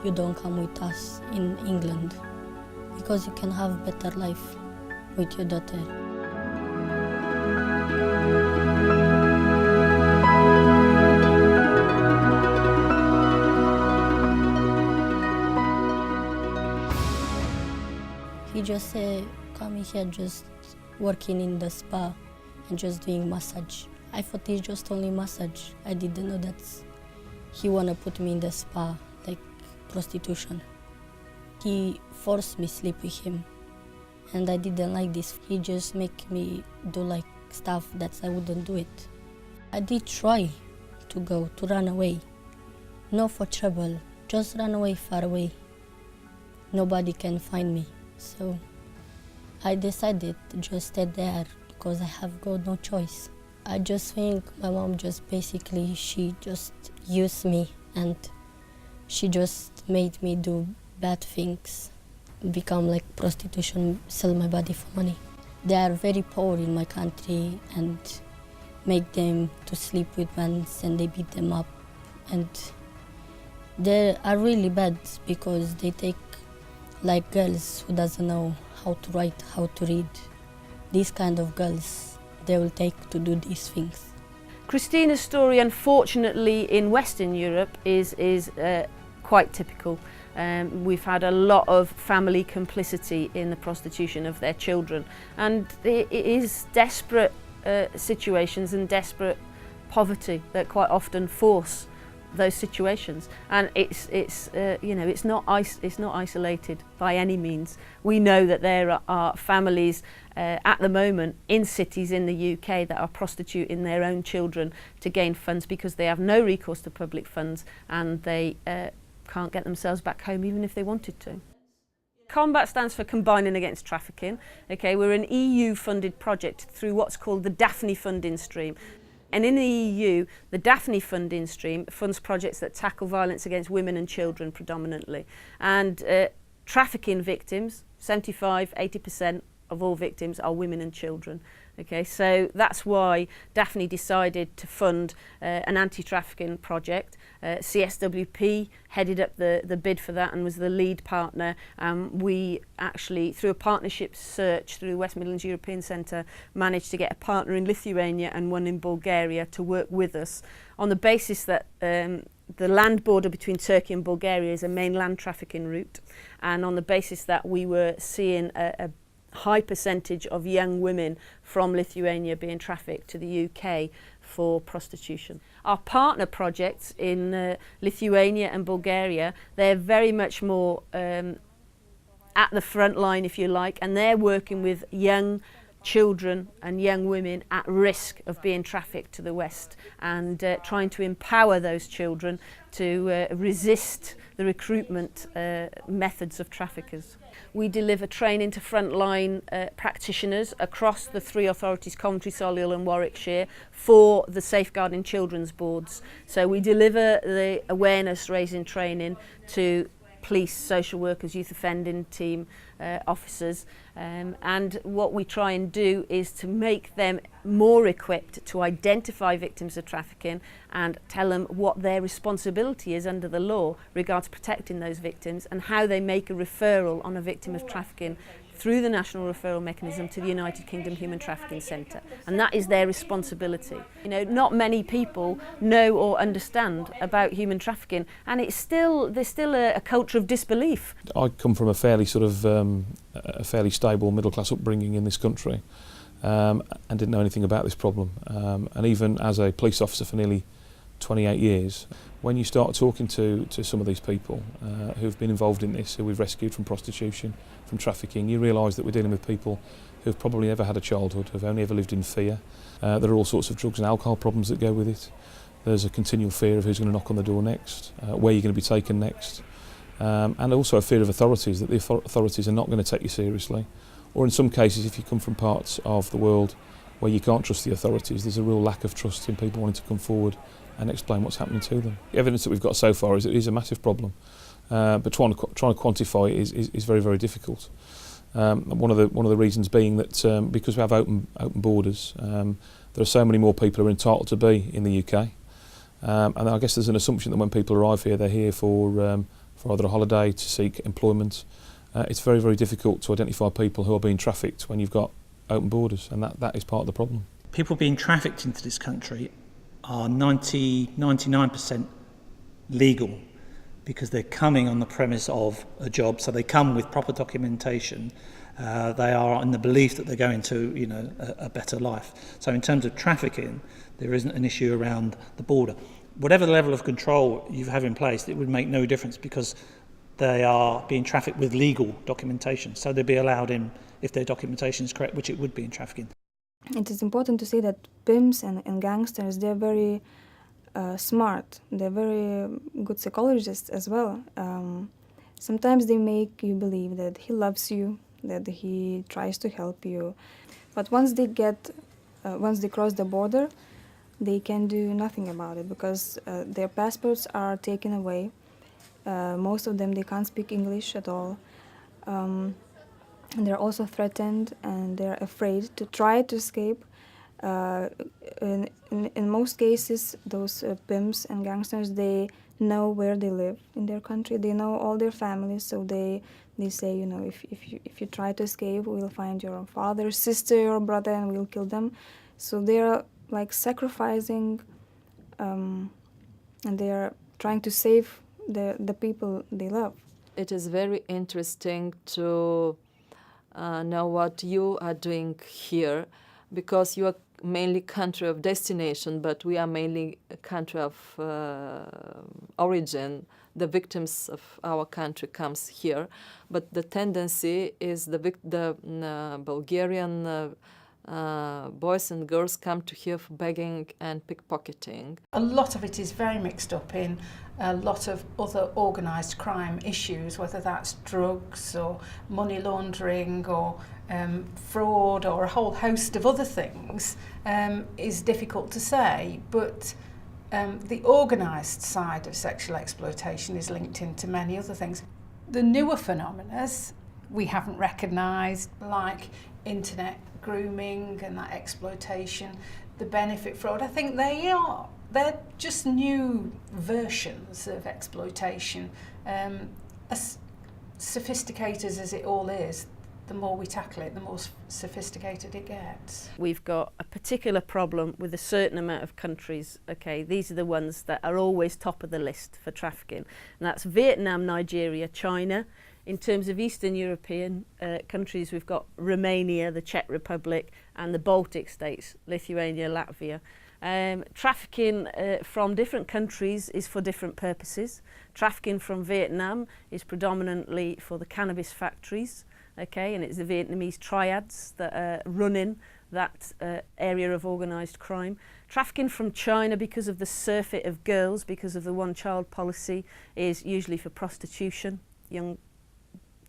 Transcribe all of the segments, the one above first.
you don't come with us in England because you can have better life with your daughter. He just said, come here just working in the spa and just doing massage. I thought it's just only massage. I didn't know that he wanna put me in the spa, like prostitution. He forced me to sleep with him, and I didn't like this. He just make me do like stuff that I wouldn't do it. I did try to run away. No for trouble, just run away far away. Nobody can find me. So I decided to just stay there because I have got no choice. I just think my mom she just used me and she just made me do bad things, become like prostitution, sell my body for money. They are very poor in my country and make them to sleep with men and they beat them up. And they are really bad because they take like girls who doesn't know how to write, how to read. These kind of girls, they will take to do these things. Christina's story, unfortunately, in Western Europe is quite typical. We've had a lot of family complicity in the prostitution of their children, and it is desperate situations and desperate poverty that quite often force those situations, and it's not isolated by any means. We know that there are families at the moment in cities in the UK that are prostituting their own children to gain funds because they have no recourse to public funds and they can't get themselves back home even if they wanted to. Combat stands for Combining Against Trafficking. Okay, we're an EU-funded project through what's called the Daphne funding stream. And in the EU, the Daphne funding stream funds projects that tackle violence against women and children predominantly. And trafficking victims, 75–80% of all victims are women and children. Okay, so that's why Daphne decided to fund an anti-trafficking project. CSWP headed up the bid for that and was the lead partner. We actually, through a partnership search through the West Midlands European Centre, managed to get a partner in Lithuania and one in Bulgaria to work with us on the basis that the land border between Turkey and Bulgaria is a main land trafficking route, and on the basis that we were seeing a high percentage of young women from Lithuania being trafficked to the UK for prostitution. Our partner projects in Lithuania and Bulgaria, they're very much more at the front line, if you like, and they're working with young children and young women at risk of being trafficked to the West and trying to empower those children to resist the recruitment methods of traffickers. We deliver training to frontline practitioners across the three authorities, Coventry, Solihull and Warwickshire, for the Safeguarding Children's Boards. So we deliver the awareness raising training to police, social workers, youth offending team officers, and what we try and do is to make them more equipped to identify victims of trafficking and tell them what their responsibility is under the law regards protecting those victims and how they make a referral on a victim of trafficking through the national referral mechanism to the United Kingdom Human Trafficking Centre, and that is their responsibility. You know, not many people know or understand about human trafficking, and there's still a culture of disbelief. I come from a fairly a fairly stable middle class upbringing in this country, and didn't know anything about this problem. And even as a police officer for nearly 28 years, when you start talking to some of these people who've been involved in this, who we've rescued from prostitution, from trafficking, you realise that we're dealing with people who've probably never had a childhood, who've only ever lived in fear. There are all sorts of drugs and alcohol problems that go with it. There's a continual fear of who's going to knock on the door next, where you're going to be taken next, and also a fear of authorities, that the authorities are not going to take you seriously. Or in some cases, if you come from parts of the world where you can't trust the authorities, there's a real lack of trust in people wanting to come forward and explain what's happening to them. The evidence that we've got so far is it is a massive problem, but trying to quantify it is very, very difficult. One of the reasons being that because we have open borders, there are so many more people who are entitled to be in the UK, and I guess there's an assumption that when people arrive here, they're here for for either a holiday, to seek employment. It's very, very difficult to identify people who are being trafficked when you've got open borders, and that is part of the problem. People being trafficked into this country are 99% legal because they're coming on the premise of a job, so they come with proper documentation. They are in the belief that they're going to, a better life. So in terms of trafficking, there isn't an issue around the border. Whatever level of control you have in place, it would make no difference because they are being trafficked with legal documentation. So they'd be allowed in if their documentation is correct, which it would be in trafficking. It is important to say that pimps and gangsters, they're very smart. They're very good psychologists as well. Sometimes they make you believe that he loves you, that he tries to help you. But once they cross the border, they can do nothing about it because their passports are taken away. Most of them, they can't speak English at all. And they're also threatened and they're afraid to try to escape. In most cases, those pimps and gangsters, they know where they live in their country. They know all their families, so they say, if you try to escape, we'll find your father, sister, or brother, and we'll kill them. So they're like sacrificing, and they're trying to save the people they love. It is very interesting to know what you are doing here, because you are mainly country of destination, but we are mainly a country of origin. The victims of our country comes here, but the tendency is the Bulgarian boys and girls come to here for begging and pickpocketing. A lot of it is very mixed up in a lot of other organised crime issues, whether that's drugs or money laundering or fraud or a whole host of other things, is difficult to say. But the organised side of sexual exploitation is linked into many other things. The newer phenomena we haven't recognised, like internet grooming and that exploitation, the benefit fraud, I think they're just new versions of exploitation. As sophisticated as it all is, the more we tackle it, the more sophisticated it gets. We've got a particular problem with a certain amount of countries. Okay, these are the ones that are always top of the list for trafficking, and that's Vietnam, Nigeria, China. In terms of Eastern European countries, we've got Romania, the Czech Republic, and the Baltic states, Lithuania, Latvia. Trafficking from different countries is for different purposes. Trafficking from Vietnam is predominantly for the cannabis factories, okay, and it's the Vietnamese triads that are running that area of organised crime. Trafficking from China, because of the surfeit of girls, because of the one-child policy, is usually for prostitution, young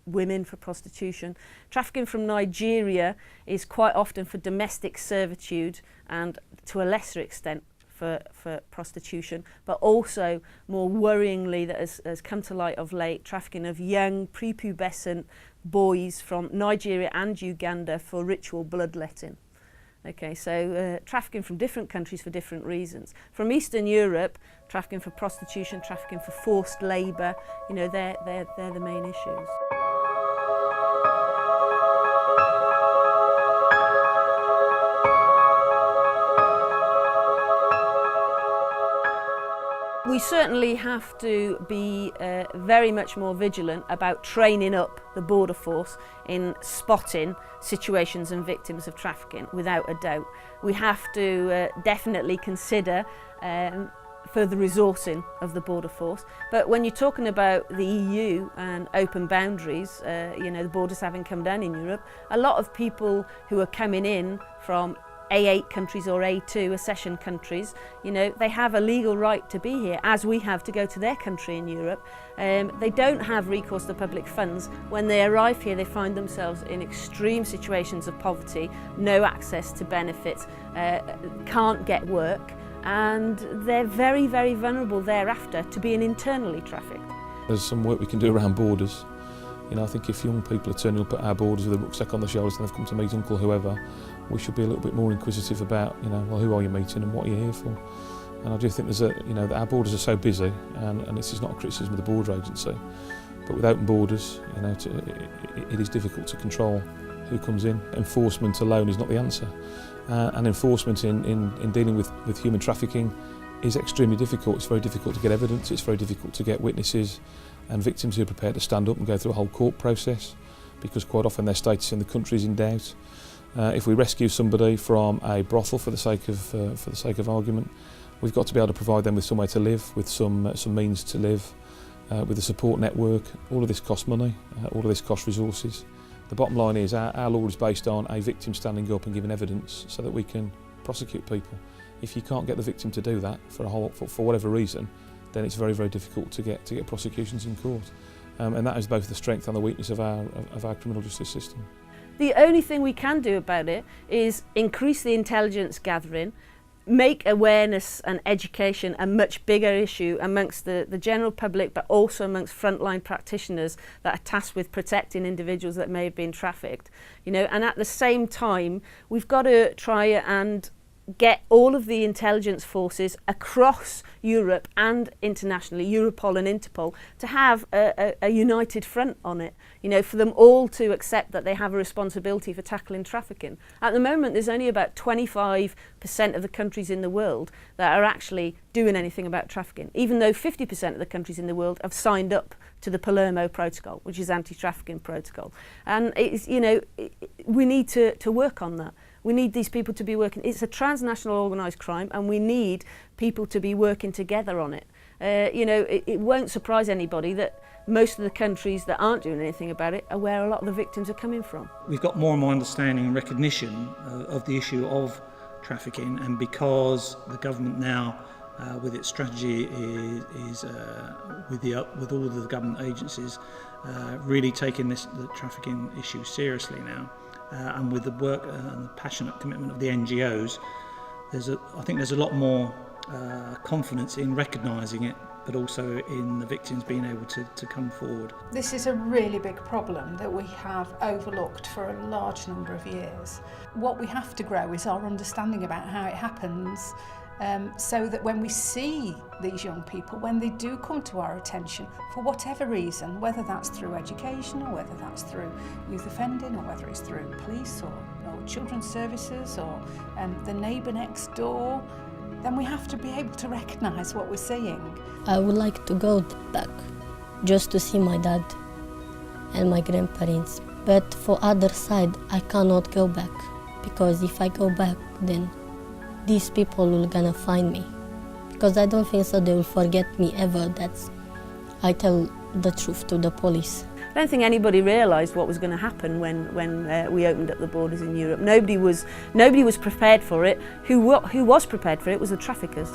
women for prostitution. Trafficking from Nigeria is quite often for domestic servitude and to a lesser extent for prostitution, but also more worryingly that has come to light of late, trafficking of young prepubescent boys from Nigeria and Uganda for ritual bloodletting. Okay, so trafficking from different countries for different reasons. From Eastern Europe, trafficking for prostitution, trafficking for forced labour, they're the main issues. We certainly have to be very much more vigilant about training up the border force in spotting situations and victims of trafficking, without a doubt. We have to definitely consider further resourcing of the border force. But when you're talking about the EU and open boundaries, the borders having come down in Europe, a lot of people who are coming in from A8 countries or A2 accession countries, they have a legal right to be here, as we have to go to their country in Europe. They don't have recourse to public funds. When they arrive here, they find themselves in extreme situations of poverty, no access to benefits, can't get work, and they're very, very vulnerable thereafter to being internally trafficked. There's some work we can do around borders. I think if young people are turning up at our borders with a rucksack on their shoulders and they've come to meet Uncle whoever, we should be a little bit more inquisitive about, well, who are you meeting and what are you here for? And I do think there's that our borders are so busy, and this is not a criticism of the border agency, but with open borders, it is difficult to control who comes in. Enforcement alone is not the answer, and enforcement in dealing with human trafficking is extremely difficult. It's very difficult to get evidence, it's very difficult to get witnesses and victims who are prepared to stand up and go through a whole court process, because quite often their status in the country is in doubt. If we rescue somebody from a brothel for the sake of argument, we've got to be able to provide them with somewhere to live, with some means to live, with a support network. All of this costs money, all of this costs resources. The bottom line is our law is based on a victim standing up and giving evidence so that we can prosecute people. If you can't get the victim to do that for whatever reason, then it's very, very difficult to get prosecutions in court. And that is both the strength and the weakness of our criminal justice system. The only thing we can do about it is increase the intelligence gathering, make awareness and education a much bigger issue amongst the general public, but also amongst frontline practitioners that are tasked with protecting individuals that may have been trafficked. And at the same time, we've got to try and get all of the intelligence forces across Europe and internationally, Europol and Interpol, to have a united front on it, for them all to accept that they have a responsibility for tackling trafficking. At the moment, there's only about 25% of the countries in the world that are actually doing anything about trafficking, even though 50% of the countries in the world have signed up to the Palermo Protocol, which is anti-trafficking protocol. And it's, we need to work on that. We need these people to be working. It's a transnational organised crime, and we need people to be working together on it. It won't surprise anybody that most of the countries that aren't doing anything about it are where a lot of the victims are coming from. We've got more and more understanding and recognition of the issue of trafficking, and because the government now, with its strategy, is with all of the government agencies really taking the trafficking issue seriously now. And with the work and the passionate commitment of the NGOs, I think there's a lot more confidence in recognising it, but also in the victims being able to come forward. This is a really big problem that we have overlooked for a large number of years. What we have to grow is our understanding about how it happens, so that when we see these young people, when they do come to our attention for whatever reason, whether that's through education or whether that's through youth offending or whether it's through police or children's services or the neighbour next door, then we have to be able to recognise what we're seeing. I would like to go back just to see my dad and my grandparents, but for other side I cannot go back, because if I go back, then these people will gonna find me, because I don't think so they will forget me ever that I tell the truth to the police. I don't think anybody realised what was going to happen when we opened up the borders in Europe. Nobody was prepared for it. Who was prepared for it was the traffickers.